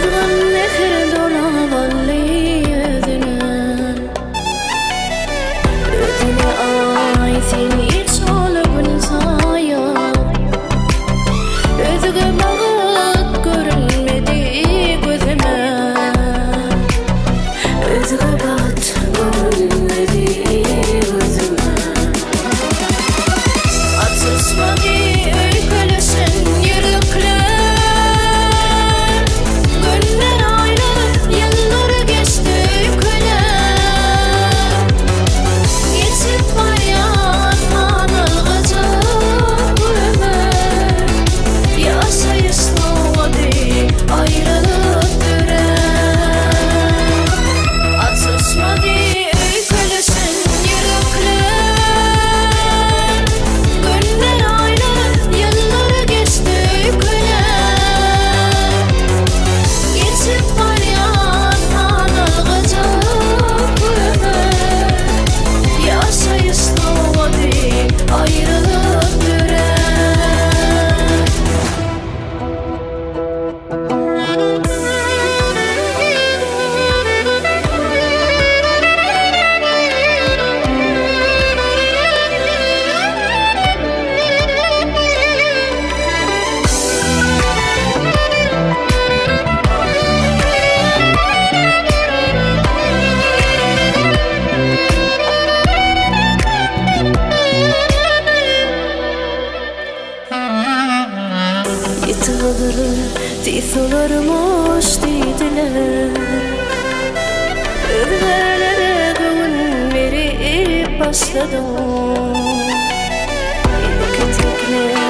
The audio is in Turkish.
Kızgın nehir dolavallı yüzüne Özüne ay seni hiç ol gün sayıp Özüge bağıt görünmedi gözüme Özüge bağıt görünmedi gözüme Atışmadı öykülüşün yürükler Günler aylar yıllar geçti öyküler Geçip var ya anılgıcı bu ömür Yaşayış doğdu ayrılık dürer Atışmadı öykülüşün yürükler Günler aylar yıllar geçti öyküler Geçip var ya anılgıcı bu ömür Yaşayış doğdu ayrılık dürer Yıtılır, tisolurmuş dediler Özlerlere gün verip başladım Etekler